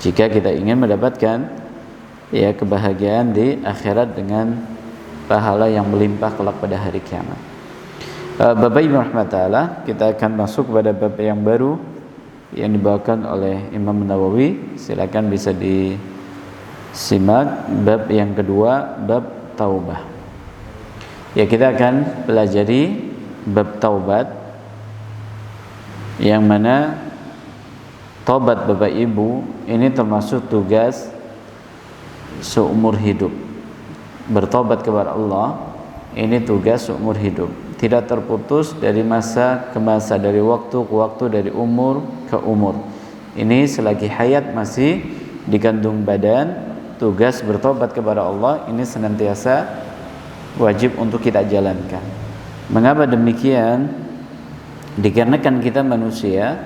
jika kita ingin mendapatkan ya kebahagiaan di akhirat dengan pahala yang melimpah kelak pada hari kiamat. Bapak Ibu rahmatullah, kita akan masuk pada bab yang baru yang dibawakan oleh Imam Nawawi. Silakan bisa disimak bab yang kedua, bab taubah. Ya, kita akan pelajari bab taubat, yang mana taubat Bapak Ibu ini termasuk tugas seumur hidup. Bertobat kepada Allah ini tugas seumur hidup, tidak terputus dari masa ke masa, dari waktu ke waktu, dari umur ke umur. Ini selagi hayat masih dikandung badan, tugas bertobat kepada Allah ini senantiasa wajib untuk kita jalankan. Mengapa demikian? Dikarenakan kita manusia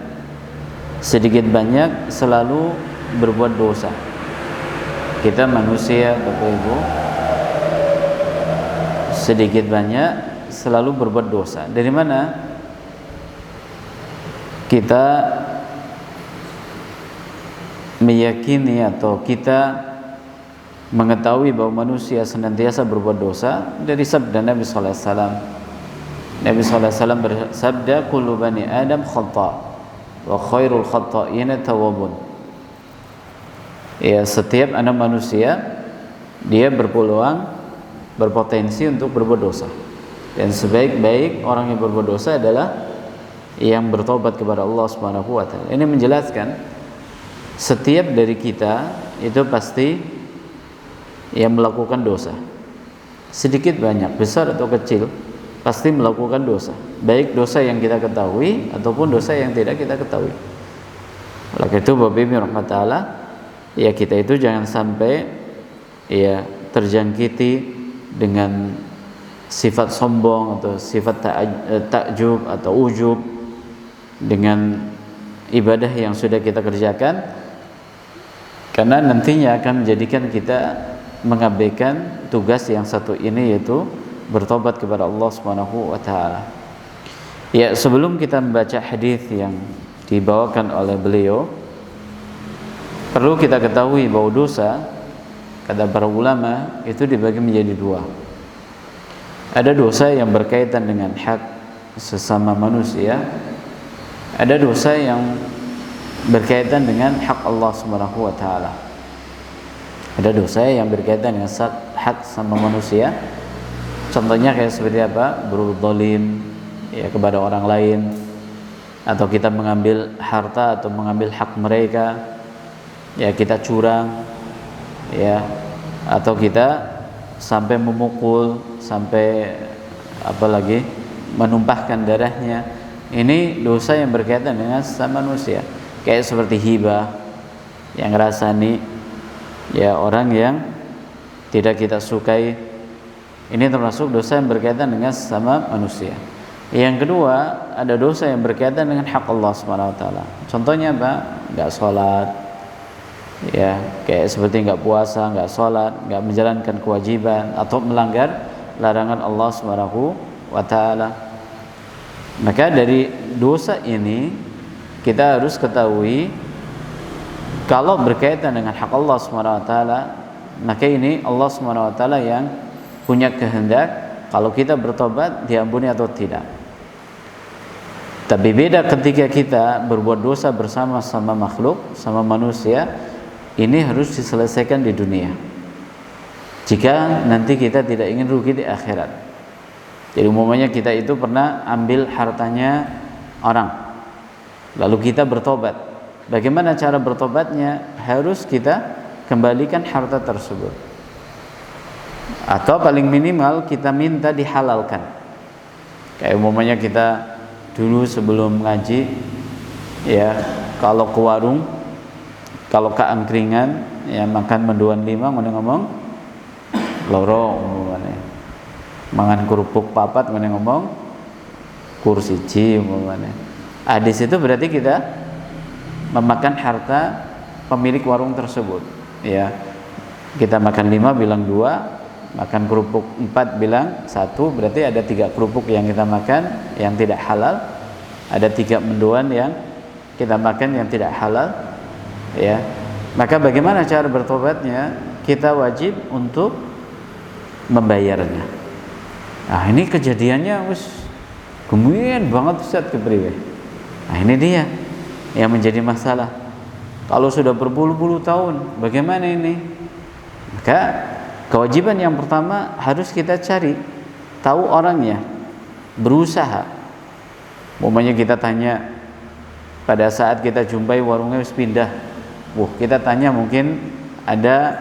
sedikit banyak selalu berbuat dosa. Kita manusia Bapak Ibu sedikit banyak selalu berbuat dosa. Dari mana kita meyakini atau kita mengetahui bahwa manusia senantiasa berbuat dosa? Dari sabda Nabi sallallahu alaihi wasallam. Nabi sallallahu alaihi wasallam bersabda, kullu bani Adam khata' wa khairul khata'ina tawwabun. Ya, setiap anak manusia dia berpotensi untuk berbuat dosa, dan sebaik-baik orang yang berbuat dosa adalah yang bertobat kepada Allah Subhanahu wa taala. Ini menjelaskan setiap dari kita itu pasti yang melakukan dosa, sedikit banyak, besar atau kecil, pasti melakukan dosa, baik dosa yang kita ketahui ataupun dosa yang tidak kita ketahui. Oleh itu Bapak Ibu rahmatullah, ya kita itu jangan sampai ya terjangkiti dengan sifat sombong atau sifat takjub atau ujub dengan ibadah yang sudah kita kerjakan, karena nantinya akan menjadikan kita mengabaikan tugas yang satu ini, yaitu bertobat kepada Allah Subhanahu wa taala. Ya, sebelum kita membaca hadis yang dibawakan oleh beliau, perlu kita ketahui bahwa dosa, kata para ulama, itu dibagi menjadi dua. Ada dosa yang berkaitan dengan hak sesama manusia, ada dosa yang berkaitan dengan hak Allah Subhanahu wa taala. Ada dosa yang berkaitan dengan hak sama manusia. Contohnya kayak seperti apa? Berbuat zalim ya kepada orang lain, atau kita mengambil harta atau mengambil hak mereka, ya kita curang, ya, atau kita sampai memukul, sampai apalagi menumpahkan darahnya. Ini dosa yang berkaitan dengan sesama manusia, kayak seperti hibah, yang ngerasani ya orang yang tidak kita sukai. Ini termasuk dosa yang berkaitan dengan sesama manusia. Yang kedua, ada dosa yang berkaitan dengan hak Allah Subhanahu wa taala. Contohnya apa? Enggak sholat, ya, kayak seperti enggak puasa, enggak sholat, enggak menjalankan kewajiban, atau melanggar larangan Allah Subhanahu wa taala. Maka dari dosa ini kita harus ketahui, kalau berkaitan dengan hak Allah Subhanahu wa taala, maka ini Allah Subhanahu wa taala yang punya kehendak kalau kita bertobat diampuni atau tidak. Tapi beda ketika kita berbuat dosa bersama sama makhluk, sama manusia, ini harus diselesaikan di dunia, jika nanti kita tidak ingin rugi di akhirat. Jadi umumnya kita itu pernah ambil hartanya orang, lalu kita bertobat. Bagaimana cara bertobatnya? Harus kita kembalikan harta tersebut, atau paling minimal kita minta dihalalkan. Kayak umumnya kita dulu sebelum ngaji, ya, kalau ke warung, kalau ke angkringan, ya makan menduan 5, ngomong loro umumnya, mangan kerupuk papat ngomong kursi siji umumnya. Di situ berarti kita memakan harta pemilik warung tersebut, ya. Kita makan 5 bilang 2, makan kerupuk 4 bilang 1, berarti ada 3 kerupuk yang kita makan yang tidak halal, ada 3 mendoan yang kita makan yang tidak halal, ya. Maka bagaimana cara bertobatnya? Kita wajib untuk membayarnya. Nah, ini kejadiannya kemudian banget Ustaz kepriwe. Nah, ini dia yang menjadi masalah. Kalau sudah berpuluh-puluh tahun, bagaimana ini? Maka kewajiban yang pertama harus kita cari tahu orangnya, berusaha. Umpamanya kita tanya pada saat kita jumpai warungnya wis pindah. Kita tanya, mungkin ada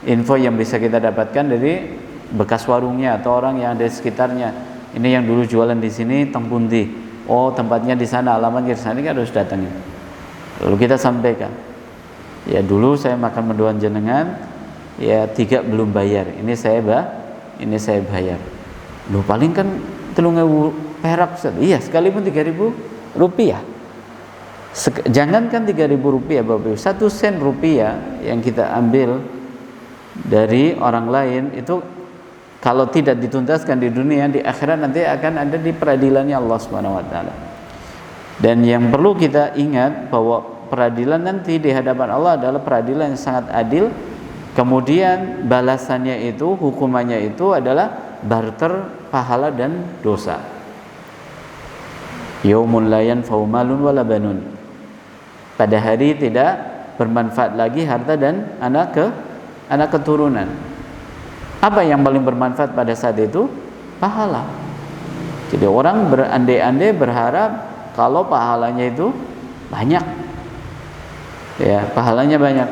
info yang bisa kita dapatkan dari bekas warungnya atau orang yang ada di sekitarnya. Ini yang dulu jualan di sini teng pundi. Oh, tempatnya di sana, alamatnya di sana, kan harus datangin. Lalu kita sampaikan, ya dulu saya makan mendoan jenengan, ya 3 belum bayar. Ini saya bayar. Loh, paling kan 3.000 perak Ustaz. Iya, sekalipun 3.000 rupiah. Jangankan 3.000 rupiah Bapak Ibu, 1 sen rupiah yang kita ambil dari orang lain itu kalau tidak dituntaskan di dunia, di akhirat nanti akan ada di peradilannya Allah Subhanahu wa taala. Dan yang perlu kita ingat bahwa peradilan nanti di hadapan Allah adalah peradilan yang sangat adil. Kemudian balasannya itu, hukumannya itu adalah barter pahala dan dosa. Yaumul la yanfa'u malun wala banun. Pada hari tidak bermanfaat lagi harta dan anak keturunan. Apa yang paling bermanfaat pada saat itu? Pahala. Jadi orang berandai-andai berharap kalau pahalanya itu banyak, ya pahalanya banyak,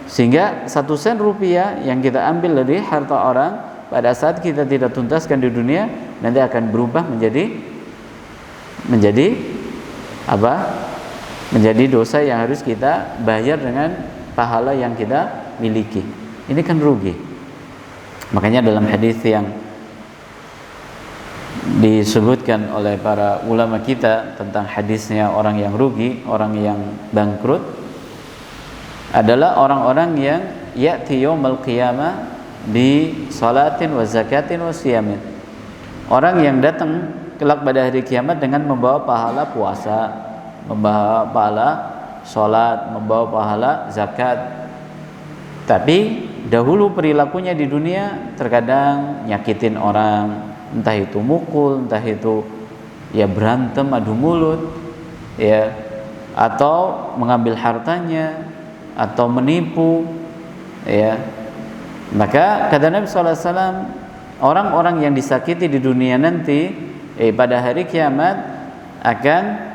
sehingga 1 sen rupiah yang kita ambil dari harta orang pada saat kita tidak tuntaskan di dunia nanti akan berubah menjadi apa? Menjadi dosa yang harus kita bayar dengan pahala yang kita miliki. Ini kan rugi. Makanya dalam hadis yang disebutkan oleh para ulama kita tentang hadisnya orang yang rugi, orang yang bangkrut, adalah orang-orang yang ya'ti yaumul qiyamah bi salatin wa zakatin wa siyamin. Orang yang datang kelak pada hari kiamat dengan membawa pahala puasa, membawa pahala salat, membawa pahala zakat. Tapi dahulu perilakunya di dunia terkadang nyakitin orang, entah itu mukul, entah itu ya berantem, adu mulut, ya, atau mengambil hartanya, atau menipu, ya. Maka kata Nabi SAW, orang-orang yang disakiti di dunia nanti pada hari kiamat akan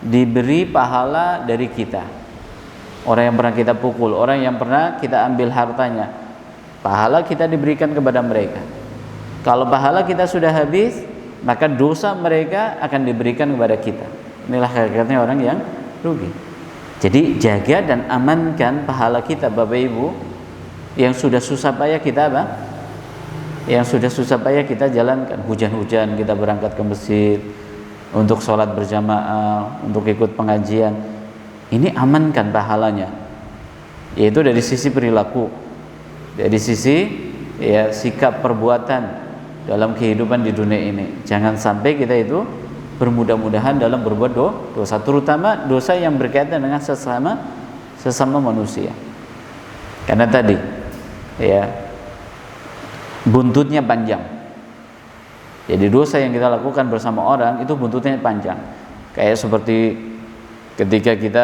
diberi pahala dari kita. Orang yang pernah kita pukul, orang yang pernah kita ambil hartanya, pahala kita diberikan kepada mereka. Kalau pahala kita sudah habis, maka dosa mereka akan diberikan kepada kita. Inilah hakikatnya orang yang rugi. Jadi jaga dan amankan pahala kita Bapak Ibu. Yang sudah susah payah kita apa? Yang sudah susah payah kita jalankan. Hujan-hujan kita berangkat ke masjid untuk sholat berjamaah, untuk ikut pengajian. Ini amankan pahalanya, yaitu dari sisi perilaku, dari sisi ya sikap perbuatan dalam kehidupan di dunia ini. Jangan sampai kita itu bermudah-mudahan dalam berbuat dosa, terutama dosa yang berkaitan dengan sesama manusia. Karena tadi ya buntutnya panjang. Jadi dosa yang kita lakukan bersama orang itu buntutnya panjang. Kayak seperti ketika kita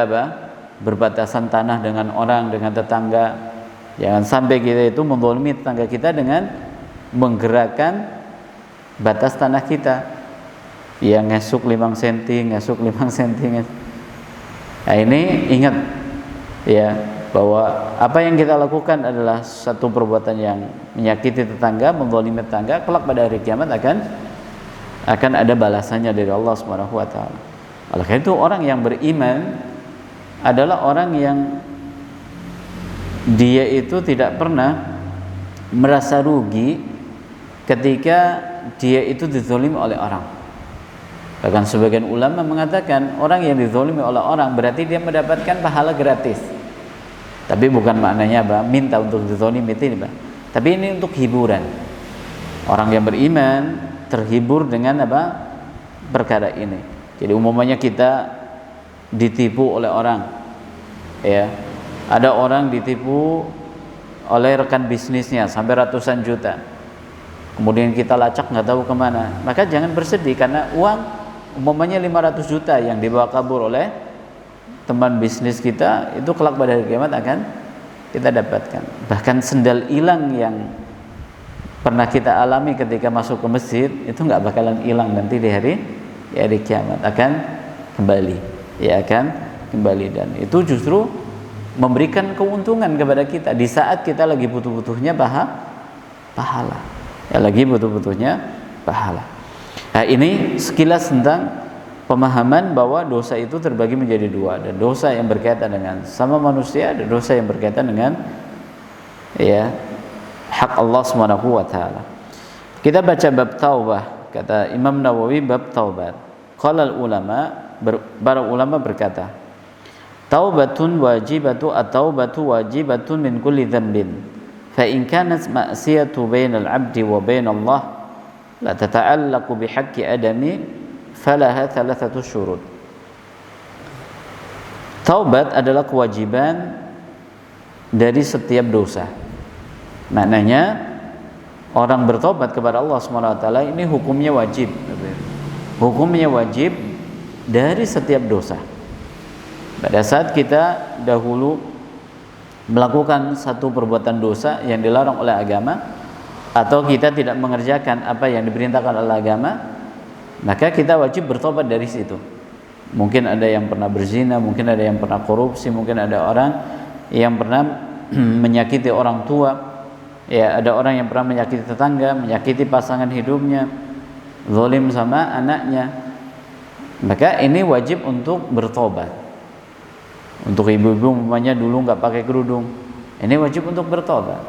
berbatasan tanah dengan orang, dengan tetangga. Jangan sampai kita itu menzalimi tetangga kita dengan menggerakkan batas tanah kita. Ya ngesuk 5 cm, ngesuk 5 cm. Nah, ini ingat ya bahwa apa yang kita lakukan adalah satu perbuatan yang menyakiti tetangga, menzalimi tetangga, kelak pada hari kiamat akan ada balasannya dari Allah Subhanahu wa taala. Oleh karena itu orang yang beriman adalah orang yang dia itu tidak pernah merasa rugi ketika dia itu dizalimi oleh orang. Bahkan sebagian ulama mengatakan orang yang dizalimi oleh orang berarti dia mendapatkan pahala gratis. Tapi bukan maknanya minta untuk dizalimi itu, tapi ini untuk hiburan. Orang yang beriman terhibur dengan perkara ini. Jadi umumnya kita ditipu oleh orang, ya, Ada orang ditipu oleh rekan bisnisnya sampai ratusan juta, kemudian kita lacak nggak tahu kemana, maka jangan bersedih karena uang umpamanya 500 juta yang dibawa kabur oleh teman bisnis kita, itu kelak pada hari kiamat akan kita dapatkan. Bahkan sendal hilang yang pernah kita alami ketika masuk ke masjid itu nggak bakalan hilang nanti di hari kiamat, akan kembali, ya akan kembali, dan itu justru memberikan keuntungan kepada kita di saat kita lagi butuh-butuhnya pahala, ya lagi butuh-butuhnya pahala. Nah, ini sekilas tentang pemahaman bahwa dosa itu terbagi menjadi dua, dan dosa yang berkaitan dengan sama manusia dan dosa yang berkaitan dengan ya hak Allah Subhanahu wa taala. Kita baca bab taubah, kata Imam Nawawi bab taubat. Qala para ulama berkata, taubatun wajibatu at-taubatu wajibatun min kulli dhanbin. Fa in kanat ma'siyatu bainal 'abdi wa bainallah la tata'allaqu bihaqqi adami falaha thalathatu syurut. Taubat adalah kewajiban dari setiap dosa. Maknanya orang bertobat kepada Allah Subhanahu wa taala ini hukumnya wajib. Hukumnya wajib dari setiap dosa. Pada saat kita dahulu melakukan satu perbuatan dosa yang dilarang oleh agama, atau kita tidak mengerjakan apa yang diperintahkan oleh agama, maka kita wajib bertobat dari situ. Mungkin ada yang pernah berzina, mungkin ada yang pernah korupsi, mungkin ada orang yang pernah menyakiti orang tua, ya ada orang yang pernah menyakiti tetangga, menyakiti pasangan hidupnya, zalim sama anaknya. Maka ini wajib untuk bertobat. Untuk ibu-ibu umpamanya dulu nggak pakai kerudung, ini wajib untuk bertobat.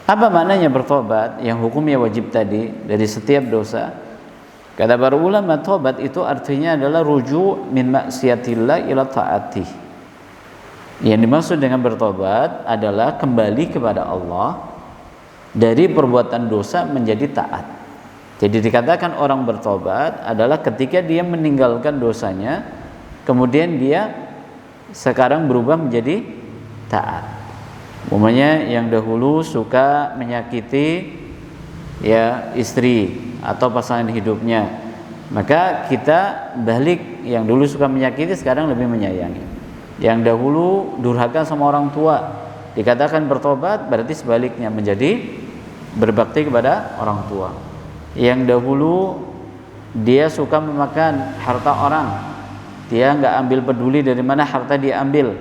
Apa maknanya bertobat yang hukumnya wajib tadi dari setiap dosa? Kata para ulama, tobat itu artinya adalah ruju' min maksiatillah ila ta'atih. Yang dimaksud dengan bertobat adalah kembali kepada Allah dari perbuatan dosa menjadi taat. Jadi dikatakan orang bertobat adalah ketika dia meninggalkan dosanya, kemudian dia sekarang berubah menjadi taat. Umpamanya yang dahulu suka menyakiti ya istri atau pasangan hidupnya, maka kita balik, yang dulu suka menyakiti sekarang lebih menyayangi. Yang dahulu durhaka sama orang tua, dikatakan bertobat berarti sebaliknya menjadi berbakti kepada orang tua. Yang dahulu dia suka memakan harta orang, dia nggak ambil peduli dari mana harta dia ambil,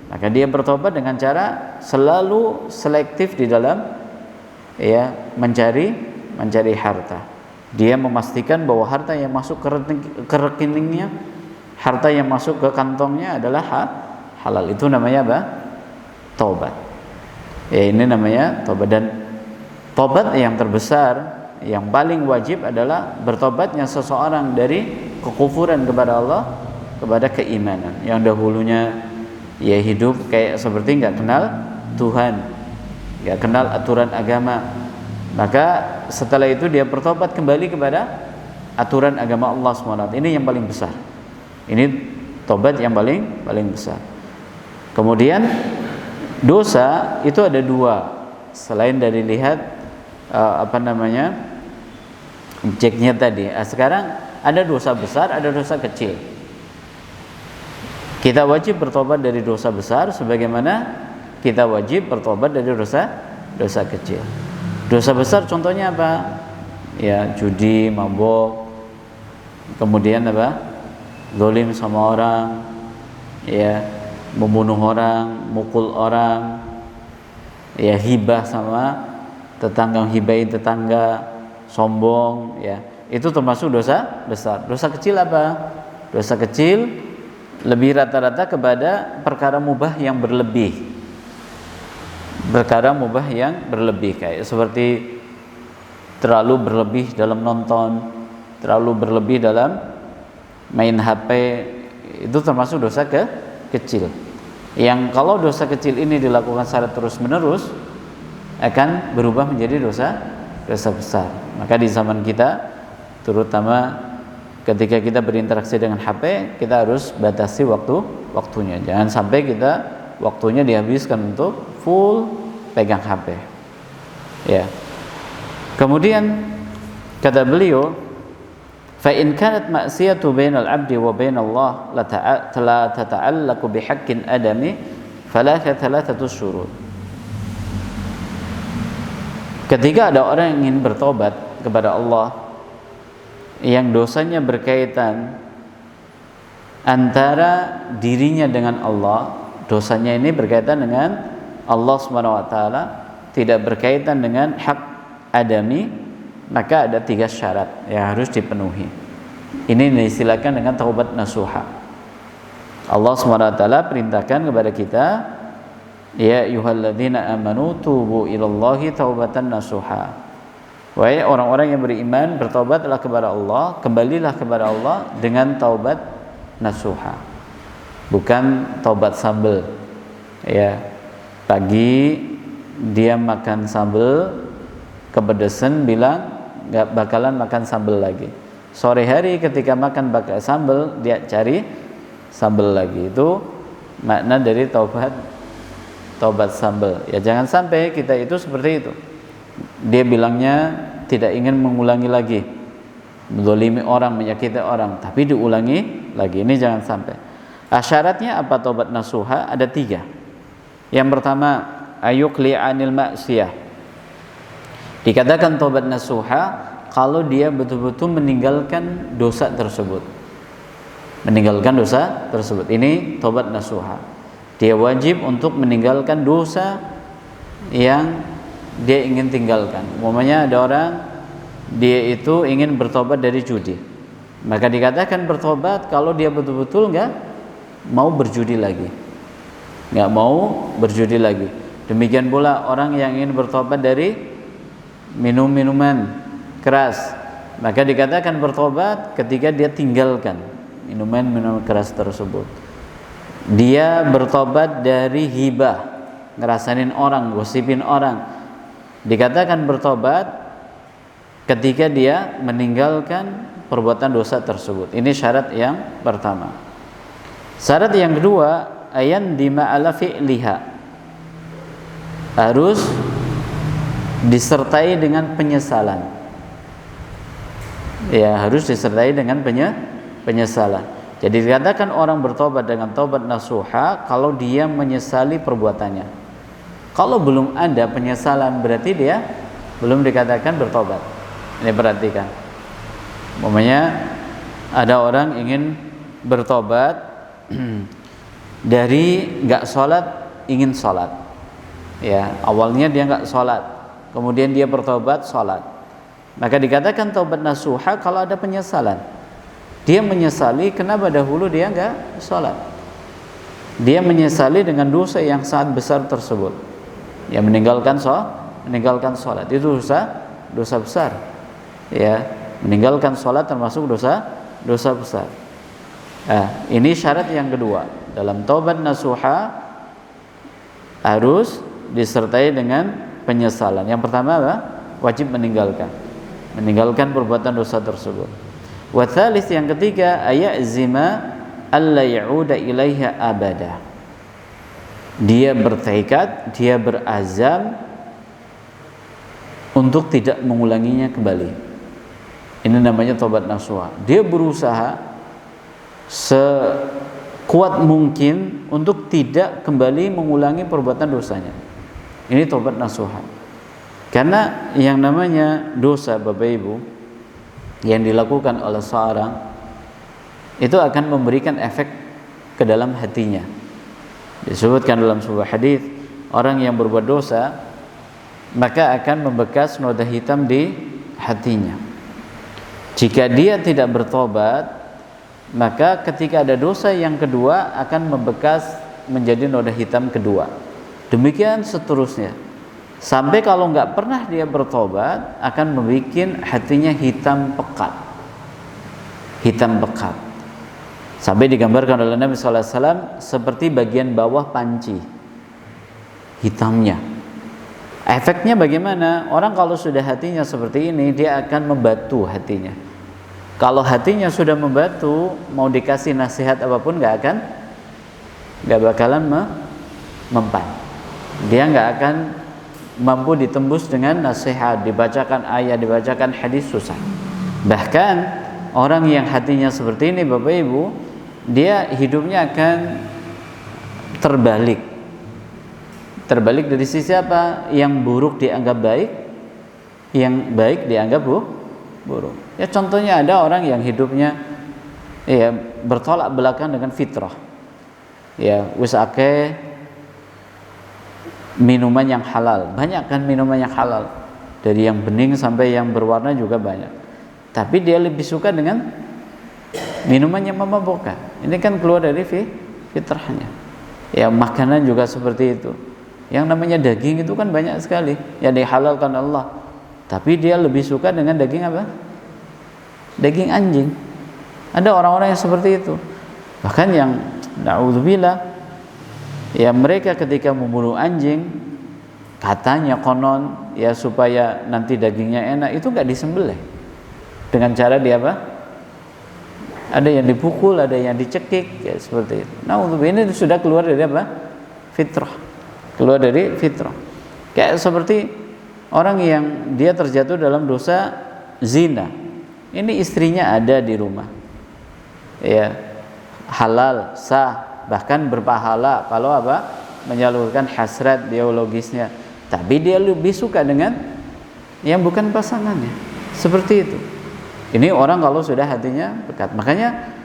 maka dia bertobat dengan cara selalu selektif di dalam ya mencari harta. Dia memastikan bahwa harta yang masuk ke rekeningnya, harta yang masuk ke kantongnya adalah halal. Itu namanya apa? Taubat. Ya, ini namanya taubat. Dan taubat yang terbesar, yang paling wajib adalah bertobatnya seseorang dari kekufuran kepada Allah kepada keimanan. Yang dahulunya ya hidup kayak seperti nggak kenal Tuhan, nggak kenal aturan agama, maka setelah itu dia bertobat kembali kepada aturan agama Allah SWT. Ini yang paling besar. Ini tobat yang paling besar. Kemudian dosa itu ada dua, selain dari lihat objeknya tadi. Sekarang ada dosa besar, ada dosa kecil. Kita wajib bertobat dari dosa besar sebagaimana kita wajib bertobat dari dosa kecil. Dosa besar contohnya apa? Ya, judi, mabok, kemudian apa? Zalim sama orang, ya, membunuh orang, mukul orang, ya, hibah sama tetangga, hibahin tetangga, sombong, ya. Itu termasuk dosa besar. Dosa kecil apa? Dosa kecil lebih rata-rata kepada perkara mubah yang berlebih. Perkara mubah yang berlebih, kayak seperti terlalu berlebih dalam nonton, terlalu berlebih dalam main HP, itu termasuk dosa kecil. Yang kalau dosa kecil ini dilakukan secara terus-menerus akan berubah menjadi dosa besar. Maka di zaman kita, terutama ketika kita berinteraksi dengan HP, kita harus batasi waktunya. Jangan sampai kita waktunya dihabiskan untuk full pegang HP. Ya. Kemudian kata beliau, fa in kanat ma'siyatu bainal 'abdi wa bainallah la tata'allaqu bihaqqin adami fala thalathatu syurut. Ketika ada orang yang ingin bertobat kepada Allah yang dosanya berkaitan antara dirinya dengan Allah, dosanya ini berkaitan dengan Allah SWT, tidak berkaitan dengan hak adami, maka ada 3 syarat yang harus dipenuhi. Ini diistilahkan dengan taubat nasuha. Allah SWT perintahkan kepada kita, ya ayyuhalladzina amanu tubu ilallahi taubatan nasuha. Wahai orang-orang yang beriman, bertobatlah kepada Allah, kembalilah kepada Allah dengan taubat nasuha. Bukan taubat sambel. Ya. Pagi dia makan sambel, kepedesan, bilang enggak bakalan makan sambel lagi. Sore hari ketika makan pakai sambel, dia cari sambel lagi. Itu makna dari taubat sambel. Ya, jangan sampai kita itu seperti itu. Dia bilangnya tidak ingin mengulangi lagi, menzalimi orang, menyakiti orang, tapi diulangi lagi. Ini jangan sampai. Syaratnya apa taubat nasuha? Ada 3. Yang pertama, ayuqli anil maksiyah. Dikatakan taubat nasuha kalau dia betul-betul meninggalkan dosa tersebut. Meninggalkan dosa tersebut. Ini taubat nasuha. Dia wajib untuk meninggalkan dosa yang dia ingin tinggalkan. Umpamanya ada orang, dia itu ingin bertobat dari judi, maka dikatakan bertobat kalau dia betul-betul enggak mau berjudi lagi, enggak mau berjudi lagi. Demikian pula orang yang ingin bertobat dari minum-minuman keras, maka dikatakan bertobat ketika dia tinggalkan minuman keras tersebut. Dia bertobat dari hibah, ngerasain orang, gosipin orang, dikatakan bertobat ketika dia meninggalkan perbuatan dosa tersebut. Ini syarat yang pertama. Syarat yang kedua, ayan dima ala fi'liha, harus disertai dengan penyesalan. Ya, harus disertai dengan penyesalan. Jadi dikatakan orang bertobat dengan taubat nasuha kalau dia menyesali perbuatannya. Kalau belum ada penyesalan, berarti dia belum dikatakan bertobat. Ini perhatikan. Umpamanya ada orang ingin bertobat dari enggak sholat, ingin sholat. Ya, awalnya dia enggak sholat, kemudian dia bertobat sholat. Maka dikatakan taubat nasuha kalau ada penyesalan. Dia menyesali kenapa dahulu dia enggak sholat. Dia menyesali dengan dosa yang sangat besar tersebut. Ya, meninggalkan sholat itu dosa besar. Ya, meninggalkan sholat termasuk dosa besar. Ini syarat yang kedua. Dalam taubat nasuha harus disertai dengan penyesalan. Yang pertama apa? Wajib meninggalkan perbuatan dosa tersebut. Wa tsalits, yang ketiga, ayazima alla ya'uda ilaiha abada. Dia bertekad, dia berazam untuk tidak mengulanginya kembali. Ini namanya taubat nasuha. Dia berusaha sekuat mungkin untuk tidak kembali mengulangi perbuatan dosanya. Ini taubat nasuha. Karena yang namanya dosa, Bapak Ibu, yang dilakukan oleh seorang itu akan memberikan efek ke dalam hatinya. Disebutkan dalam sebuah hadis, orang yang berbuat dosa maka akan membekas noda hitam di hatinya. Jika dia tidak bertobat, maka ketika ada dosa yang kedua akan membekas menjadi noda hitam kedua. Demikian seterusnya. Sampai kalau nggak pernah dia bertobat, akan membuat hatinya hitam pekat. Sampai digambarkan oleh Nabi SAW seperti bagian bawah panci, hitamnya. Efeknya bagaimana? Orang kalau sudah hatinya seperti ini, dia akan membatu hatinya. Kalau hatinya sudah membatu, mau dikasih nasihat apapun nggak bakalan mempan. Dia nggak akan mampu ditembus dengan nasihat, dibacakan ayat, dibacakan hadis, susah. Bahkan orang yang hatinya seperti ini Bapak Ibu, dia hidupnya akan terbalik. Terbalik dari sisi apa? Yang buruk dianggap baik, yang baik dianggap buruk. Ya contohnya ada orang yang hidupnya ya bertolak belakang dengan fitrah. Ya wis akeh minuman yang halal, banyak kan minuman yang halal, dari yang bening sampai yang berwarna juga banyak. Tapi dia lebih suka dengan minuman yang memabukkan. Ini kan keluar dari fitrahnya. Ya makanan juga seperti itu. Yang namanya daging itu kan banyak sekali yang dihalalkan Allah. Tapi dia lebih suka dengan daging apa? Daging anjing. Ada orang-orang yang seperti itu. Bahkan yang na'udzubillah, ya mereka ketika membunuh anjing, katanya konon ya supaya nanti dagingnya enak, itu nggak disembelih. Dengan cara dia apa? Ada yang dipukul, ada yang dicekik, ya seperti itu. Na'udzubillah, ini sudah keluar dari apa? Fitrah. Keluar dari fitrah. Kayak seperti orang yang dia terjatuh dalam dosa zina. Ini istrinya ada di rumah. Ya, halal, sah, bahkan berpahala kalau apa? Menyalurkan hasrat biologisnya. Tapi dia lebih suka dengan yang bukan pasangannya. Seperti itu. Ini orang kalau sudah hatinya dekat. Makanya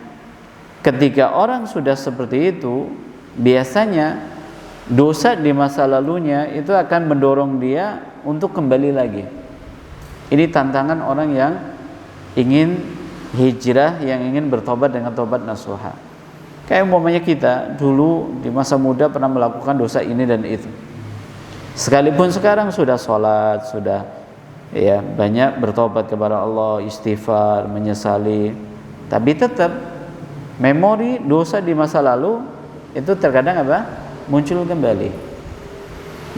ketika orang sudah seperti itu, biasanya dosa di masa lalunya itu akan mendorong dia untuk kembali lagi. Ini tantangan orang yang ingin hijrah, yang ingin bertobat dengan tobat nasuha. Kayak umpamanya kita dulu di masa muda pernah melakukan dosa ini dan itu. Sekalipun sekarang sudah sholat, sudah ya banyak bertobat kepada Allah, istighfar, menyesali, tapi tetap memori dosa di masa lalu itu terkadang apa? Muncul kembali.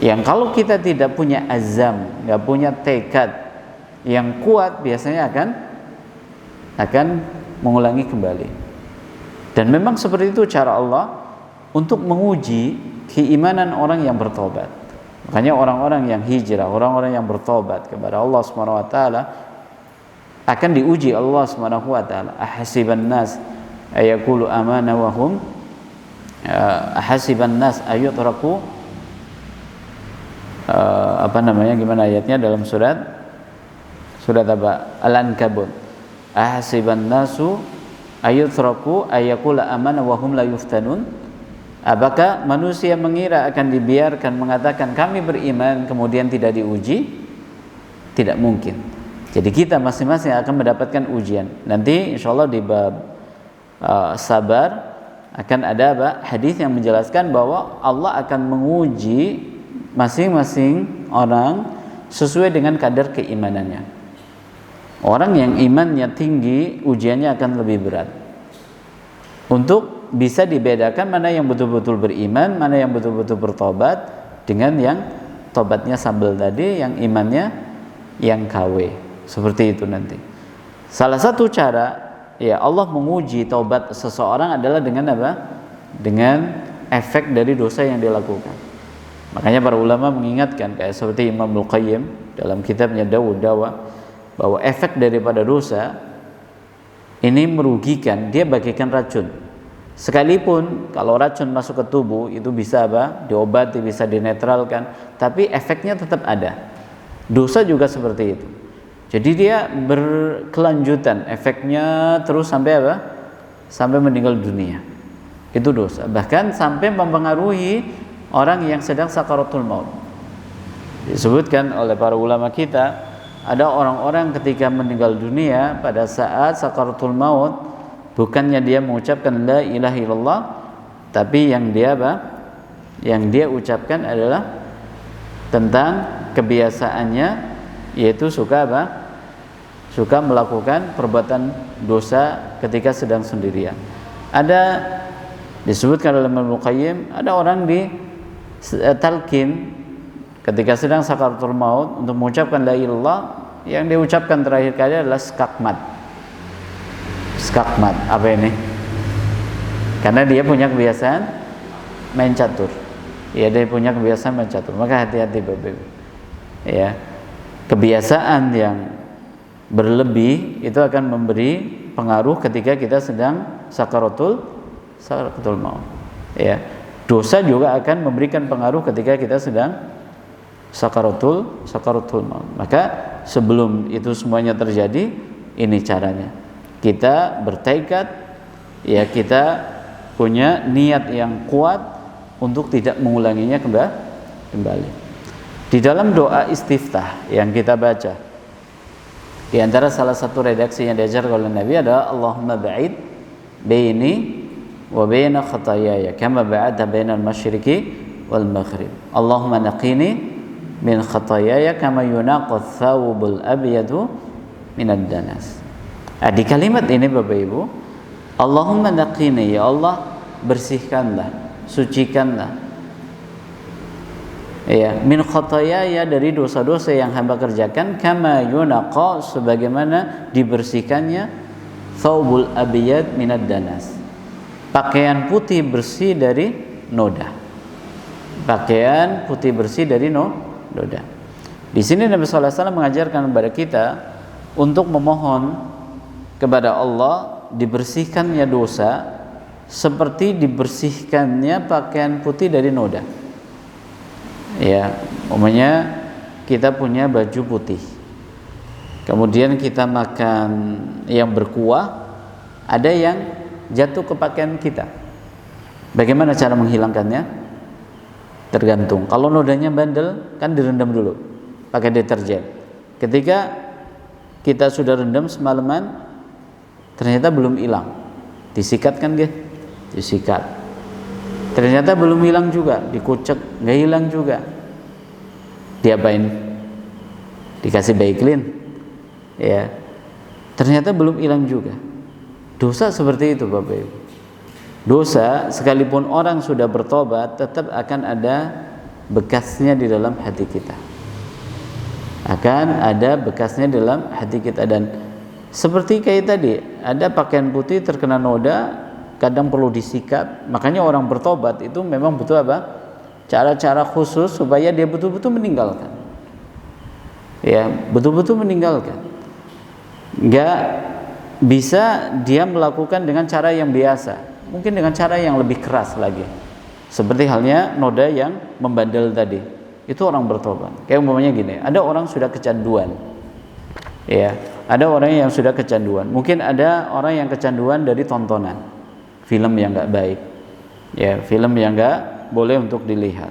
Yang kalau kita tidak punya azam, nggak punya tekad yang kuat, biasanya akan mengulangi kembali. Dan memang seperti itu cara Allah untuk menguji keimanan orang yang bertobat. Makanya orang-orang yang hijrah, orang-orang yang bertobat kepada Allah Subhanahu wa taala akan diuji Allah Subhanahu wa taala. Ahasiban nas ayaqulu amana wa hum ahasiban nas ayutraku gimana ayatnya dalam surat apa? Al-Ankabut. Ahasiban nasu ayutraku ayaqula amana wa hum la yuftanun. Apakah manusia mengira akan dibiarkan mengatakan kami beriman kemudian tidak diuji? Tidak mungkin. Jadi kita masing-masing akan mendapatkan ujian. Nanti insyaallah di bab sabar akan ada hadis yang menjelaskan bahwa Allah akan menguji masing-masing orang sesuai dengan kadar keimanannya. Orang yang imannya tinggi, ujiannya akan lebih berat. Untuk bisa dibedakan mana yang betul-betul beriman, mana yang betul-betul bertobat, dengan yang tobatnya sambal tadi, yang imannya yang KW. Seperti itu nanti. Salah satu cara ya Allah menguji taubat seseorang adalah dengan apa? Dengan efek dari dosa yang dilakukan. Makanya para ulama mengingatkan kayak seperti Imam Al-Qayyim dalam kitabnya Dawud Dawa, bahwa efek daripada dosa ini merugikan, dia bagaikan racun. Sekalipun kalau racun masuk ke tubuh itu bisa diobati, bisa dinetralkan, tapi efeknya tetap ada. Dosa juga seperti itu. Jadi dia berkelanjutan, efeknya terus sampai sampai meninggal dunia. Itu dosa. Bahkan sampai mempengaruhi orang yang sedang sakaratul maut. Disebutkan oleh para ulama kita, ada orang-orang ketika meninggal dunia pada saat sakaratul maut, bukannya dia mengucapkan la ilaha illallah, tapi yang dia ucapkan adalah tentang kebiasaannya, yaitu suka melakukan perbuatan dosa ketika sedang sendirian. Ada disebutkan oleh Ibnu Qayyim, ada orang di talqin ketika sedang sakaratul maut untuk mengucapkan la ilaha illallah, yang diucapkan terakhir kali adalah skakmat. Skakmat, apa ini? Karena dia punya kebiasaan main catur. ya dia punya kebiasaan main catur. Maka hati-hati Bapak Ibu. Ya. Kebiasaan yang berlebih itu akan memberi pengaruh ketika kita sedang sakaratul maut. Ya. Dosa juga akan memberikan pengaruh ketika kita sedang sakaratul maut. Maka sebelum itu semuanya terjadi, ini caranya. Kita bertekad, ya kita punya niat yang kuat untuk tidak mengulanginya kembali. Di dalam doa istiftah yang kita baca, di antara salah satu redaksi yang diajarkan oleh Nabi adalah Allahumma ba'id baini wa baina khataayaya kama ba'adta bainal masyriqi wal maghrib. Allahumma naqini min khataayaya kama yunaqath thawbul abyadu minad danas. Di kalimat ini Bapak Ibu, Allahumma naqini, ya Allah bersihkanlah, sucikanlah, ya, min khataayaya, dari dosa-dosa yang hamba kerjakan, kama yunaqa, sebagaimana dibersihkannya thawbul abyad minad danas, pakaian putih bersih dari noda. Pakaian putih bersih dari noda. Di sini Nabi sallallahu alaihi wasallam mengajarkan kepada kita untuk memohon kepada Allah dibersihkannya dosa seperti dibersihkannya pakaian putih dari noda. Ya, umpamanya kita punya baju putih, kemudian kita makan yang berkuah, ada yang jatuh ke pakaian kita. Bagaimana cara menghilangkannya? Tergantung. Kalau nodanya bandel, kan direndam dulu pakai deterjen. Ketika kita sudah rendam semalaman, ternyata belum hilang, disikat kan dia? Disikat. Ternyata belum hilang juga, dikucek, nggak hilang juga. Diapain? Dikasih Baiklin, ya. Ternyata belum hilang juga. Dosa seperti itu Bapak Ibu. Dosa sekalipun orang sudah bertobat, tetap akan ada bekasnya di dalam hati kita. Akan ada bekasnya di dalam hati kita. Dan seperti kayak tadi, ada pakaian putih terkena noda, kadang perlu disikat. Makanya orang bertobat itu memang butuh apa? Cara-cara khusus supaya dia betul-betul meninggalkan. Ya, betul-betul meninggalkan. Enggak bisa dia melakukan dengan cara yang biasa. Mungkin dengan cara yang lebih keras lagi. Seperti halnya noda yang membandel tadi. Itu orang bertobat. Kayak umpamanya gini, ada orang sudah kecanduan. Ya, ada orang yang sudah kecanduan. Mungkin ada orang yang kecanduan dari tontonan film yang enggak baik. Ya, film yang enggak boleh untuk dilihat.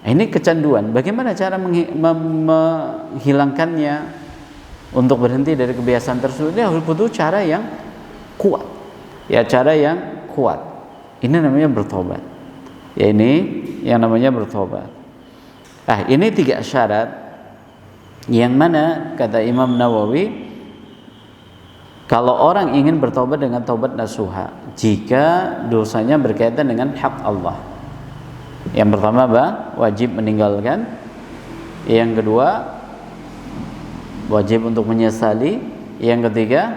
Ini kecanduan. Bagaimana cara menghilangkannya untuk berhenti dari kebiasaan tersebut? Dia harus butuh cara yang kuat. Ya, cara yang kuat. Ini namanya bertobat. Ya, ini yang namanya bertobat. Ini 3 syarat yang mana kata Imam Nawawi, kalau orang ingin bertobat dengan taubat nasuha, jika dosanya berkaitan dengan hak Allah. Yang pertama wajib meninggalkan. Yang kedua, wajib untuk menyesali. Yang ketiga,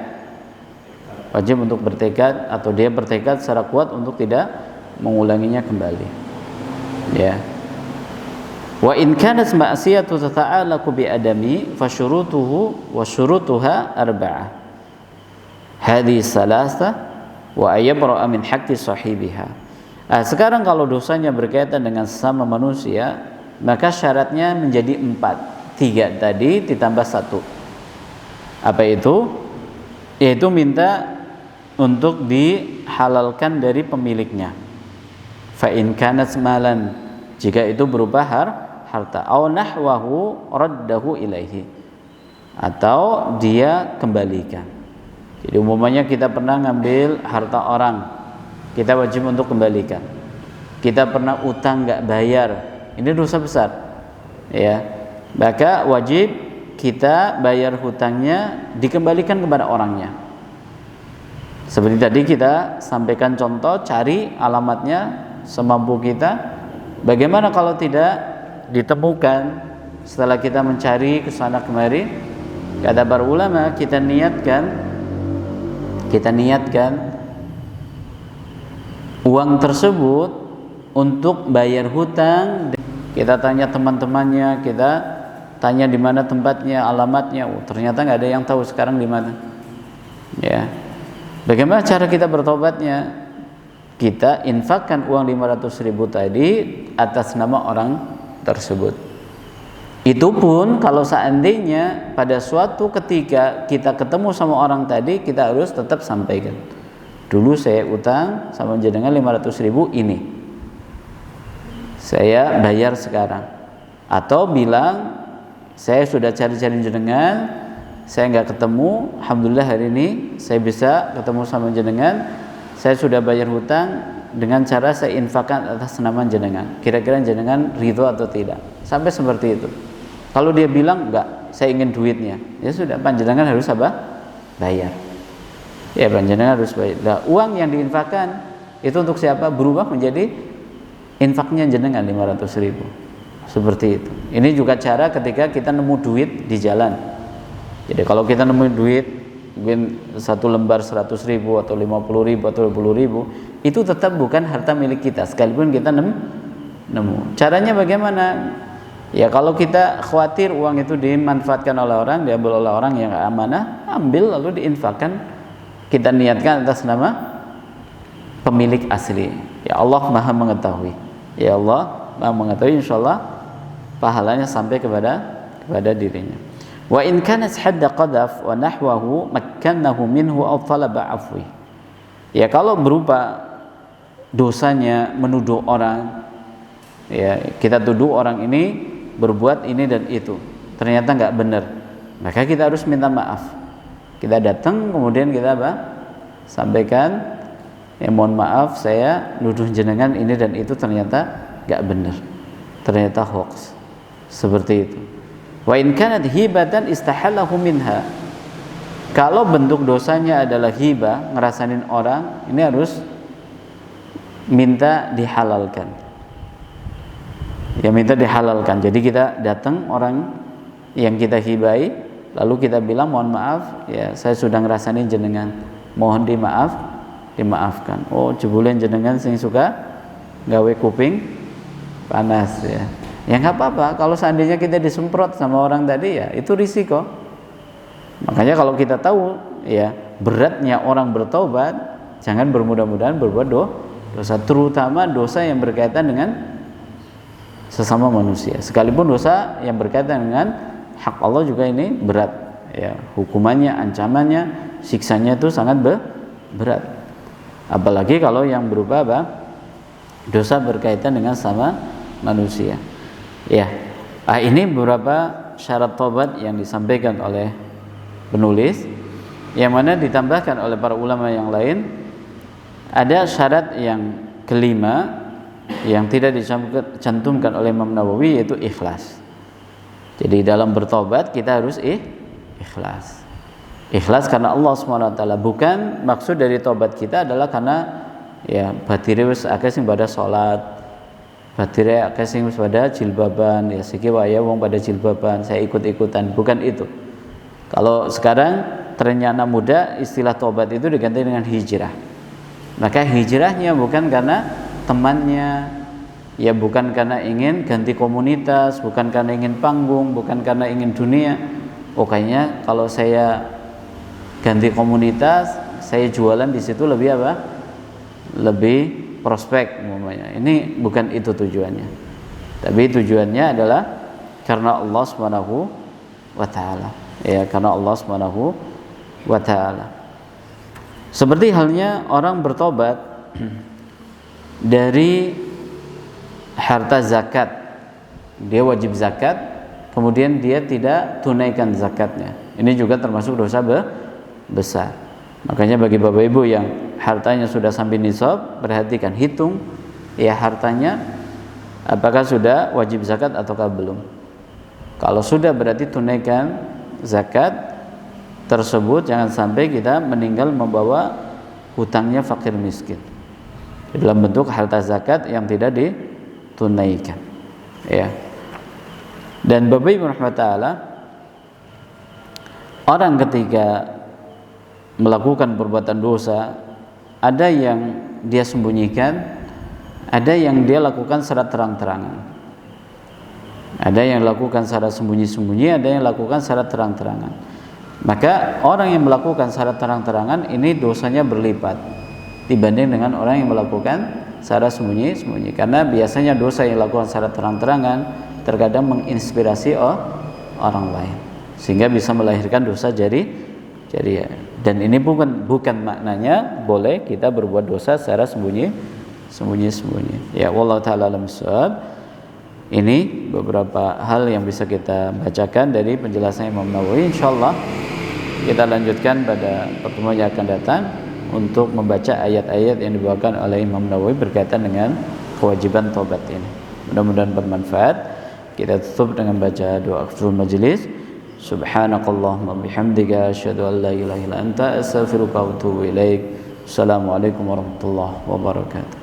wajib untuk bertekad, atau dia bertekad secara kuat untuk tidak mengulanginya kembali. Ya. Wa in kanat ma'siyatu tata'allaqu bi adami fa syurutuhu wa syurutuha arba'ah. Hadhihi salasa wa ayabra'a min haqqi sahibiha. Sekarang kalau dosanya berkaitan dengan sesama manusia, maka syaratnya menjadi 4. 3 tadi ditambah 1. Apa itu? Yaitu minta untuk dihalalkan dari pemiliknya. Fa in kanat malan, jika itu berupa harta, au nahwahu raddahu ilaihi, atau dia kembalikan. Jadi umumnya kita pernah ngambil harta orang, kita wajib untuk kembalikan. Kita pernah utang nggak bayar, ini dosa besar, ya. Maka wajib kita bayar hutangnya, dikembalikan kepada orangnya. Seperti tadi kita sampaikan contoh, cari alamatnya semampu kita. Bagaimana kalau tidak ditemukan setelah kita mencari ke sana kemari? Kata para ulama, kita niatkan uang tersebut untuk bayar hutang, kita tanya teman-temannya, kita tanya di mana tempatnya, alamatnya, ternyata nggak ada yang tahu sekarang di mana. Ya, bagaimana cara kita bertobatnya? Kita infakkan uang 500.000 tadi atas nama orang tersebut. Itu pun kalau seandainya pada suatu ketika kita ketemu sama orang tadi, kita harus tetap sampaikan, dulu saya utang sama jenengan 500.000 ini, saya bayar sekarang. Atau bilang, saya sudah cari-cari jenengan, saya nggak ketemu, alhamdulillah hari ini saya bisa ketemu sama jenengan, saya sudah bayar hutang dengan cara saya infakkan atas nama jenengan, kira-kira jenengan ridho atau tidak, sampai seperti itu. Kalau dia bilang enggak, saya ingin duitnya, ya sudah, panjenengan harus apa? Bayar. Ya, panjenengan harus bayar. Nah, uang yang diinfakkan itu untuk siapa? Berubah menjadi infaknya jenengan 500.000. Seperti itu. Ini juga cara ketika kita nemu duit di jalan. Jadi kalau kita nemu duit mungkin satu lembar 100.000 atau 50.000 atau 20.000, itu tetap bukan harta milik kita sekalipun kita nemu. Caranya bagaimana? Ya, kalau kita khawatir uang itu dimanfaatkan oleh orang, diambil oleh orang yang amanah, ambil lalu diinfakkan, kita niatkan atas nama pemilik asli. Ya Allah Maha mengetahui. Ya Allah Maha mengetahui, insyaallah pahalanya sampai kepada dirinya. Wa in kanat hadda qadhaf wa nahwahu makkannahu minhu aw talaba afwi. Ya, kalau berupa dosanya menuduh orang, ya kita tuduh orang ini berbuat ini dan itu, ternyata nggak benar, maka kita harus minta maaf. Kita datang kemudian kita apa? Sampaikan, ya mohon maaf saya nuduh jenengan ini dan itu ternyata nggak benar, ternyata hoax, seperti itu. Wa in kanat hibatan istahallahu minha. Kalau bentuk dosanya adalah hibah, ngerasain orang, ini harus minta dihalalkan. Ya, minta dihalalkan. Jadi kita datang orang yang kita hibai, lalu kita bilang mohon maaf, ya saya sudah ngerasain jenengan, mohon dimaafkan. Oh, jebulen jenengan sing suka gawe kuping panas ya. Ya nggak apa-apa, kalau seandainya kita disemprot sama orang tadi, ya itu risiko. Makanya kalau kita tahu ya beratnya orang bertobat, jangan bermudah-mudahan berbuat dosa, terutama dosa yang berkaitan dengan sesama manusia. Sekalipun dosa yang berkaitan dengan hak Allah juga ini berat, ya hukumannya, ancamannya, siksanya itu sangat berat. Apalagi kalau yang berupa apa? Dosa berkaitan dengan sama manusia. Ya, ini beberapa syarat tobat yang disampaikan oleh penulis, yang mana ditambahkan oleh para ulama yang lain. Ada syarat yang kelima yang tidak dicantumkan oleh Imam Nawawi, yaitu ikhlas. Jadi dalam bertobat kita harus ikhlas. Ikhlas karena Allah SWT. Bukan maksud dari tobat kita adalah karena ya batire wis akeh sing pada salat, batire akeh sing wis pada jilbaban, ya siki wae wong pada jilbaban, saya ikut-ikutan. Bukan itu. Kalau sekarang trennya anak muda, istilah tobat itu diganti dengan hijrah. Maka hijrahnya bukan karena temannya, ya bukan karena ingin ganti komunitas, bukan karena ingin panggung, bukan karena ingin dunia. Oh kayaknya kalau saya ganti komunitas, saya jualan di situ lebih apa? Lebih prospek umpamanya. Ini bukan itu tujuannya. Tapi tujuannya adalah karena Allah Subhanahu wa taala. Ya, karena Allah Subhanahu wa taala. Seperti halnya orang bertobat dari harta zakat, dia wajib zakat, kemudian dia tidak tunaikan zakatnya, ini juga termasuk dosa besar. Makanya bagi bapak ibu yang hartanya sudah sampai nisab, perhatikan, hitung ya hartanya apakah sudah wajib zakat ataukah belum. Kalau sudah berarti tunaikan zakat tersebut, jangan sampai kita meninggal membawa hutangnya fakir miskin dalam bentuk harta zakat yang tidak ditunaikan, ya. Dan Bapak Ibu rahmat taala, orang ketika melakukan perbuatan dosa, ada yang dia sembunyikan, ada yang dia lakukan secara terang-terangan, ada yang lakukan secara sembunyi-sembunyi, ada yang lakukan secara terang-terangan. Maka orang yang melakukan secara terang-terangan ini dosanya berlipat dibanding dengan orang yang melakukan secara sembunyi-sembunyi, karena biasanya dosa yang dilakukan secara terang-terangan terkadang menginspirasi orang lain sehingga bisa melahirkan dosa jariah. Dan ini bukan maknanya boleh kita berbuat dosa secara sembunyi-sembunyi. Ya, wallahu taala alam bissawab. Ini beberapa hal yang bisa kita bacakan dari penjelasan Imam Nawawi. Insyaallah kita lanjutkan pada pertemuan yang akan datang untuk membaca ayat-ayat yang dibawakan oleh Imam Nawawi berkaitan dengan kewajiban taubat ini. Mudah-mudahan bermanfaat. Kita tutup dengan baca doa kafaratul majelis. Subhanakallahumma bihamdika asyhadu an la ilaha illa anta astaghfiruka wa atubu ilaik. Assalamualaikum warahmatullahi wabarakatuh.